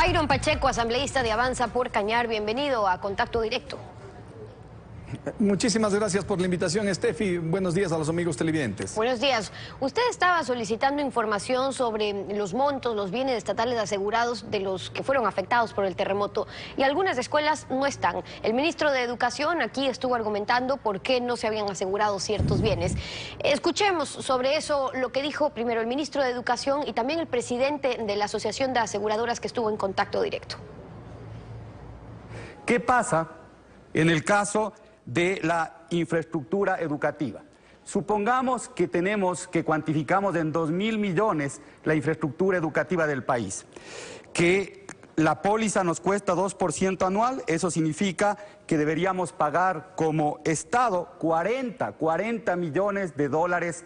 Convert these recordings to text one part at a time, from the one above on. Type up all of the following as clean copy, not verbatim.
Byron Pacheco, asambleísta de Avanza por Cañar, bienvenido a Contacto Directo. Muchísimas gracias por la invitación, Estefi. Buenos días a los amigos televidentes. Buenos días. Usted estaba solicitando información sobre los montos, los bienes estatales asegurados de los que fueron afectados por el terremoto, y algunas escuelas no están. El ministro de Educación aquí estuvo argumentando por qué no se habían asegurado ciertos bienes. Escuchemos sobre eso lo que dijo primero el ministro de Educación y también el presidente de la Asociación de Aseguradoras que estuvo en Contacto Directo. ¿Qué pasa en el caso de la infraestructura educativa? Supongamos que cuantificamos en 2.000 millones la infraestructura educativa del país, que la póliza nos cuesta 2% anual. Eso significa que deberíamos pagar como Estado 40 millones de dólares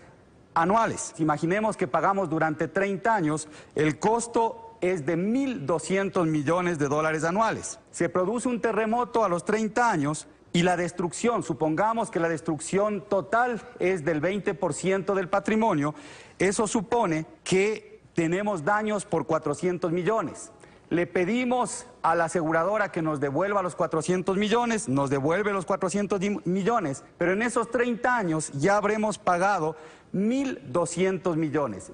anuales. Imaginemos que pagamos durante 30 años, el costo es de 1.200 millones de dólares anuales. Se produce un terremoto a los 30 años y la destrucción, supongamos que la destrucción total es del 20% del patrimonio, eso supone que tenemos daños por 400 millones. Le pedimos a la aseguradora que nos devuelva los 400 millones, nos devuelve los 400 millones, pero en esos 30 años ya habremos pagado 1.200 millones,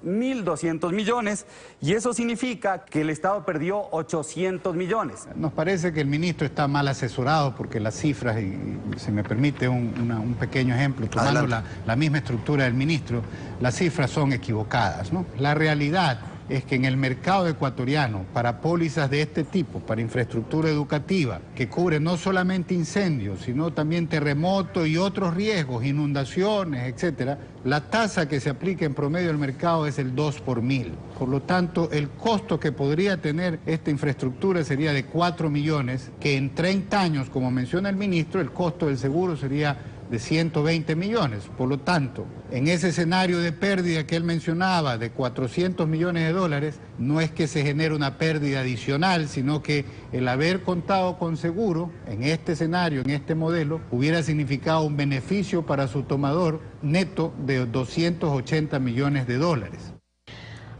y eso significa que el Estado perdió 800 millones. Nos parece que el ministro está mal asesorado porque las cifras, y se me permite un pequeño ejemplo, tomando la misma estructura del ministro, las cifras son equivocadas, ¿no? La realidad es que en el mercado ecuatoriano, para pólizas de este tipo, para infraestructura educativa, que cubre no solamente incendios, sino también terremotos y otros riesgos, inundaciones, etcétera, la tasa que se aplica en promedio al mercado es el 2 por 1000. Por lo tanto, el costo que podría tener esta infraestructura sería de 4 millones, que en 30 años, como menciona el ministro, el costo del seguro sería de 120 millones. Por lo tanto, en ese escenario de pérdida que él mencionaba de 400 millones de dólares, no es que se genere una pérdida adicional, sino que el haber contado con seguro, en este escenario, en este modelo, hubiera significado un beneficio para su tomador neto de 280 millones de dólares.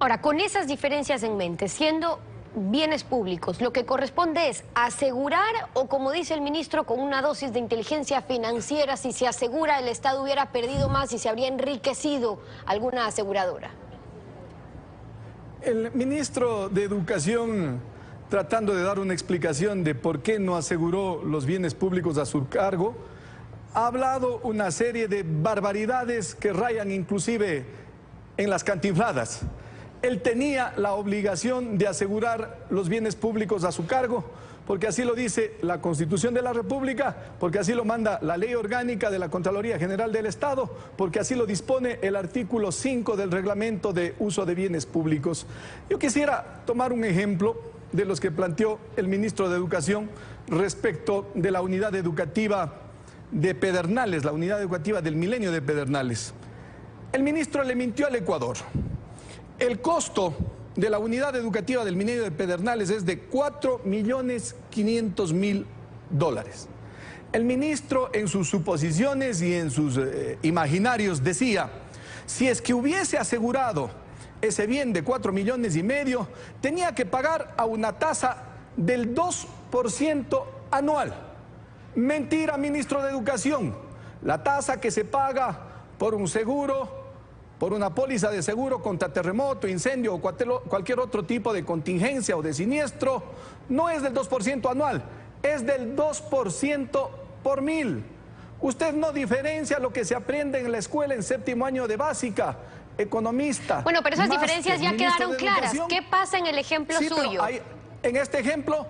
Ahora, con esas diferencias en mente, siendo bienes públicos, lo que corresponde es asegurar, o como dice el ministro, con una dosis de inteligencia financiera, si se asegura el Estado hubiera perdido más y se habría enriquecido alguna aseguradora. El ministro de Educación, tratando de dar una explicación de por qué no aseguró los bienes públicos a su cargo, ha hablado una serie de barbaridades que rayan inclusive en las cantinfladas. Él tenía la obligación de asegurar los bienes públicos a su cargo, porque así lo dice la Constitución de la República, porque así lo manda la Ley Orgánica de la Contraloría General del Estado, porque así lo dispone el artículo 5 del Reglamento de Uso de Bienes Públicos. Yo quisiera tomar un ejemplo de los que planteó el ministro de Educación respecto de la unidad educativa de Pedernales, la unidad educativa del Milenio de Pedernales. El ministro le mintió al Ecuador. El costo de la unidad educativa del Milenio de Pedernales es de 4.500.000 dólares. El ministro, en sus suposiciones y en sus imaginarios, decía, si es que hubiese asegurado ese bien de 4,5 millones, tenía que pagar a una tasa del 2% anual. Mentira, ministro de Educación. La tasa que se paga por un seguro, por una póliza de seguro contra terremoto, incendio o cualquier otro tipo de contingencia o de siniestro, no es del 2% anual, es del 2% por 1000. Usted no diferencia lo que se aprende en la escuela en 7º año de básica, economista. Bueno, pero esas diferencias ya quedaron claras. ¿Qué pasa en el ejemplo suyo? En este ejemplo,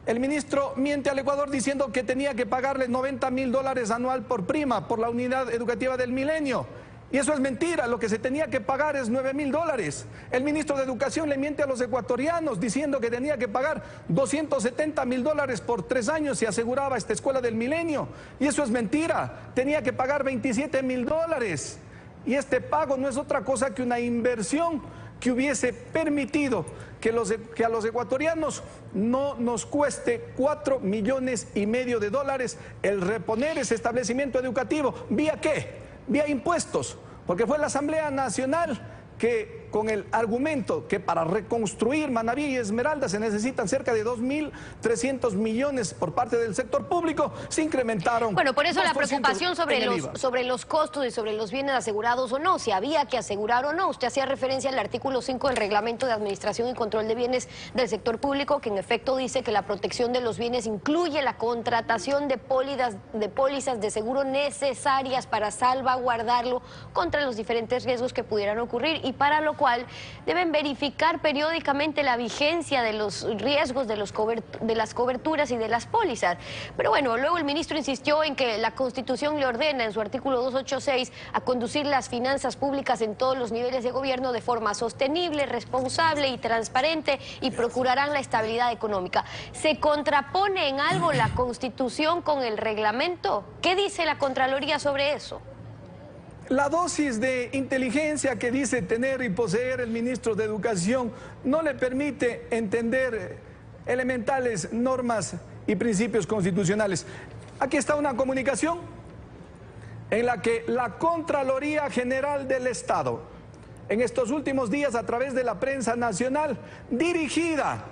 el ministro miente al Ecuador diciendo que tenía que pagarle 90.000 dólares anual por prima por la unidad educativa del Milenio. Y eso es mentira, lo que se tenía que pagar es 9.000 dólares. El ministro de Educación le miente a los ecuatorianos diciendo que tenía que pagar 270.000 dólares por 3 años si aseguraba esta escuela del Milenio. Y eso es mentira, tenía que pagar 27.000 dólares. Y este pago no es otra cosa que una inversión que hubiese permitido que a los ecuatorianos no nos cueste 4,5 millones de dólares el reponer ese establecimiento educativo. ¿Vía qué? Vía impuestos, porque fue la Asamblea Nacional que con el argumento que para reconstruir Manabí y Esmeralda se necesitan cerca de 2.300 millones por parte del sector público, se incrementaron. Bueno, por eso la preocupación sobre los costos y sobre los bienes asegurados o no, si había que asegurar o no. Usted hacía referencia al artículo 5 del Reglamento de Administración y Control de Bienes del Sector Público, que en efecto dice que la protección de los bienes incluye la contratación de pólizas de seguro necesarias para salvaguardarlo contra los diferentes riesgos que pudieran ocurrir, y para lo cual deben verificar periódicamente la vigencia de los riesgos de las coberturas y de las pólizas. Pero bueno, luego el ministro insistió en que la Constitución le ordena en su artículo 286 a conducir las finanzas públicas en todos los niveles de gobierno de forma sostenible, responsable y transparente, y procurarán la estabilidad económica. ¿Se contrapone en algo la Constitución con el reglamento? ¿Qué dice la Contraloría sobre eso? La dosis de inteligencia que dice tener y poseer el ministro de Educación no le permite entender elementales normas y principios constitucionales. Aquí está una comunicación en la que la Contraloría General del Estado, en estos últimos días a través de la prensa nacional, dirigida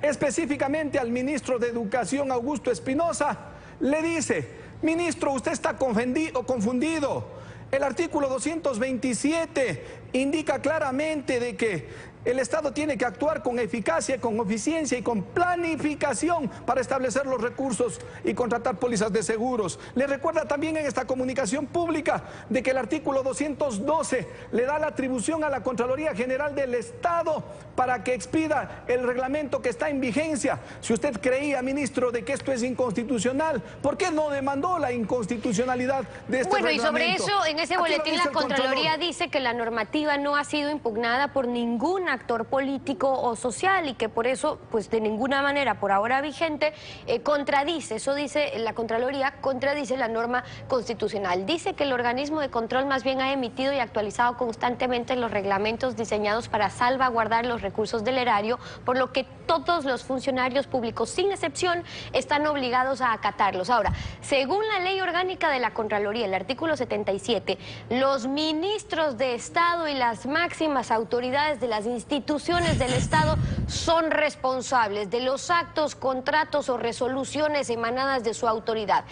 específicamente al ministro de Educación, Augusto Espinosa, le dice: ministro, usted está confundido. El artículo 227 indica claramente de que el Estado tiene que actuar con eficacia, con eficiencia y con planificación para establecer los recursos y contratar pólizas de seguros. Le recuerda también en esta comunicación pública de que el artículo 212 le da la atribución a la Contraloría General del Estado para que expida el reglamento que está en vigencia. Si usted creía, ministro, de que esto es inconstitucional, ¿por qué no demandó la inconstitucionalidad de este reglamento? Bueno, y sobre eso, en ese boletín la Contraloría dice que la normativa no ha sido impugnada por ningún actor político o social, y que por eso, pues de ninguna manera por ahora vigente, contradice, eso dice la Contraloría, contradice la norma constitucional. Dice que el organismo de control más bien ha emitido y actualizado constantemente los reglamentos diseñados para salvaguardar los recursos del erario, por lo que todos los funcionarios públicos, sin excepción, están obligados a acatarlos. Ahora, según la ley orgánica de la Contraloría, el artículo 77, los ministros de Estado y las máximas autoridades de las instituciones del Estado son responsables de los actos, contratos o resoluciones emanadas de su autoridad.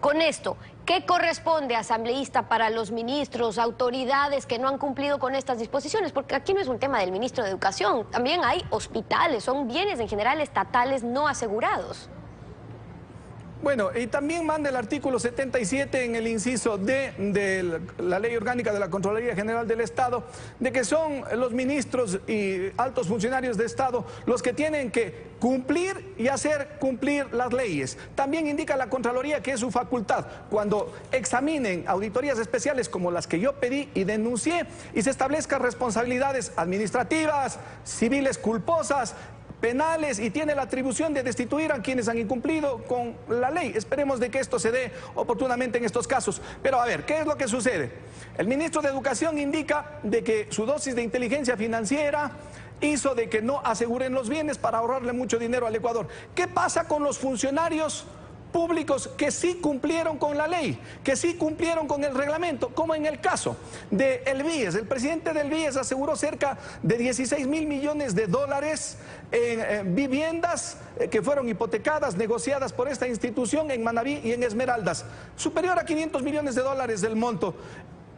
Con esto, ¿qué corresponde, asambleísta, para los ministros, autoridades que no han cumplido con estas disposiciones? Porque aquí no es un tema del ministro de Educación, también hay hospitales, son bienes en general estatales no asegurados. Bueno, y también manda el artículo 77 en el inciso D de la Ley Orgánica de la Contraloría General del Estado, de que son los ministros y altos funcionarios de Estado los que tienen que cumplir y hacer cumplir las leyes. También indica la Contraloría que es su facultad cuando examinen auditorías especiales como las que yo pedí y denuncié, y se establezcan responsabilidades administrativas, civiles culposas, penales, y tiene la atribución de destituir a quienes han incumplido con la ley. Esperemos de que esto se dé oportunamente en estos casos. Pero a ver, ¿qué es lo que sucede? El ministro de Educación indica de que su dosis de inteligencia financiera hizo de que no aseguren los bienes para ahorrarle mucho dinero al Ecuador. ¿Qué pasa con los funcionarios públicos que sí cumplieron con la ley, que sí cumplieron con el reglamento, como en el caso de el BIES? El presidente del BIES aseguró cerca de 16.000 millones de dólares en viviendas que fueron hipotecadas, negociadas por esta institución en Manabí y en Esmeraldas, superior a 500 millones de dólares del monto.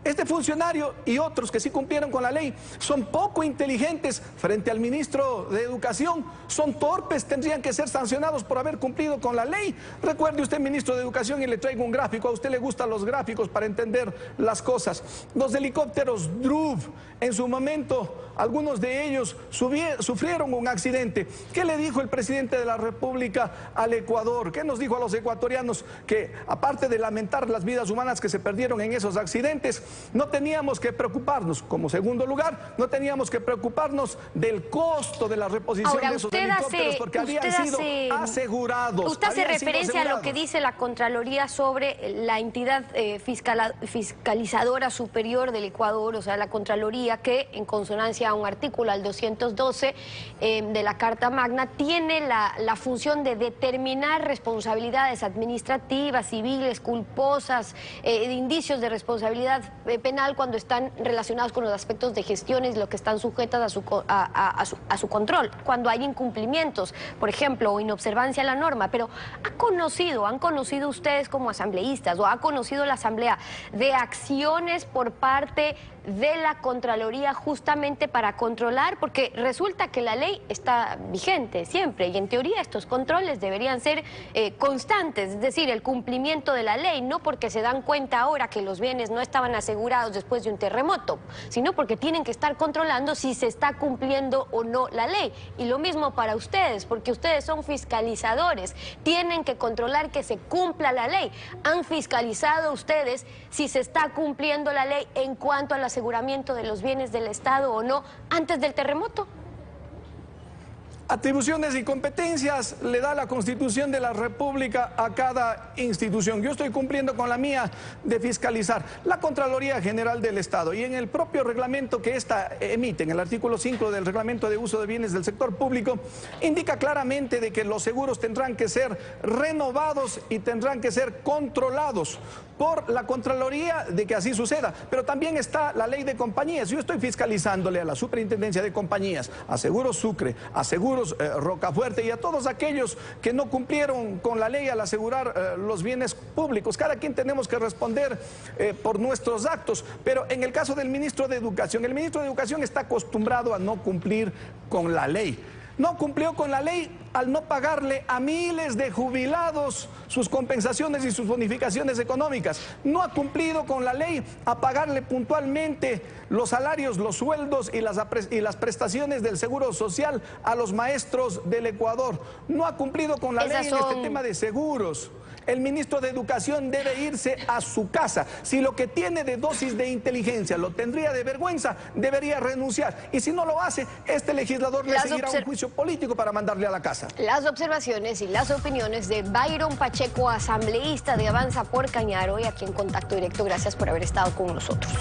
Este funcionario y otros que sí cumplieron con la ley son poco inteligentes frente al ministro de Educación, son torpes, tendrían que ser sancionados por haber cumplido con la ley. Recuerde usted, ministro de Educación, y le traigo un gráfico, a usted le gustan los gráficos para entender las cosas. Los helicópteros DRUV, en su momento, algunos de ellos sufrieron un accidente. ¿Qué le dijo el presidente de la República al Ecuador? ¿Qué nos dijo a los ecuatorianos? Que aparte de lamentar las vidas humanas que se perdieron en esos accidentes, no teníamos que preocuparnos, como segundo lugar, no teníamos que preocuparnos del costo de la reposición de esos helicópteros, porque habían sido asegurados. Usted hace referencia a lo que dice la Contraloría sobre la entidad fiscalizadora superior del Ecuador, o sea, la Contraloría, que en consonancia refería a un artículo, al 212 de la Carta Magna, tiene la función de determinar responsabilidades administrativas, civiles, culposas, indicios de responsabilidad penal cuando están relacionados con los aspectos de gestiones, lo que están sujetas a su control, cuando hay incumplimientos, por ejemplo, o inobservancia a la norma. Pero ¿han conocido ustedes como asambleístas o ha conocido la Asamblea de acciones por parte de la Contraloría justamente para controlar? Porque resulta que la ley está vigente siempre y en teoría estos controles deberían ser constantes, es decir, el cumplimiento de la ley, no porque se dan cuenta ahora que los bienes no estaban asegurados después de un terremoto, sino porque tienen que estar controlando si se está cumpliendo o no la ley. Y lo mismo para ustedes, porque ustedes son fiscalizadores, tienen que controlar que se cumpla la ley. ¿Han fiscalizado ustedes si se está cumpliendo la ley en cuanto al aseguramiento de los bienes del Estado o no antes del terremoto? Atribuciones y competencias le da la Constitución de la República a cada institución. Yo estoy cumpliendo con la mía de fiscalizar. La Contraloría General del Estado, y en el propio reglamento que ésta emite, en el artículo 5 del Reglamento de Uso de Bienes del Sector Público, indica claramente de que los seguros tendrán que ser renovados y tendrán que ser controlados por la Contraloría de que así suceda. Pero también está la ley de compañías. Yo estoy fiscalizándole a la Superintendencia de Compañías, a Seguros Sucre, a Seguros Rocafuerte y a todos aquellos que no cumplieron con la ley al asegurar los bienes públicos. Cada quien tenemos que responder por nuestros actos, pero en el caso del ministro de Educación, el ministro de Educación está acostumbrado a no cumplir con la ley. No cumplió con la ley al no pagarle a miles de jubilados sus compensaciones y sus bonificaciones económicas. No ha cumplido con la ley a pagarle puntualmente los salarios, los sueldos y las prestaciones del Seguro Social a los maestros del Ecuador. No ha cumplido con la ley en este tema de seguros. El ministro de Educación debe irse a su casa. Si lo que tiene de dosis de inteligencia lo tendría de vergüenza, debería renunciar. Y si no lo hace, este legislador le seguirá un juicio político para mandarle a la casa. Las observaciones y las opiniones de Byron Pacheco, asambleísta de Avanza por Cañar, hoy aquí en Contacto Directo. Gracias por haber estado con nosotros.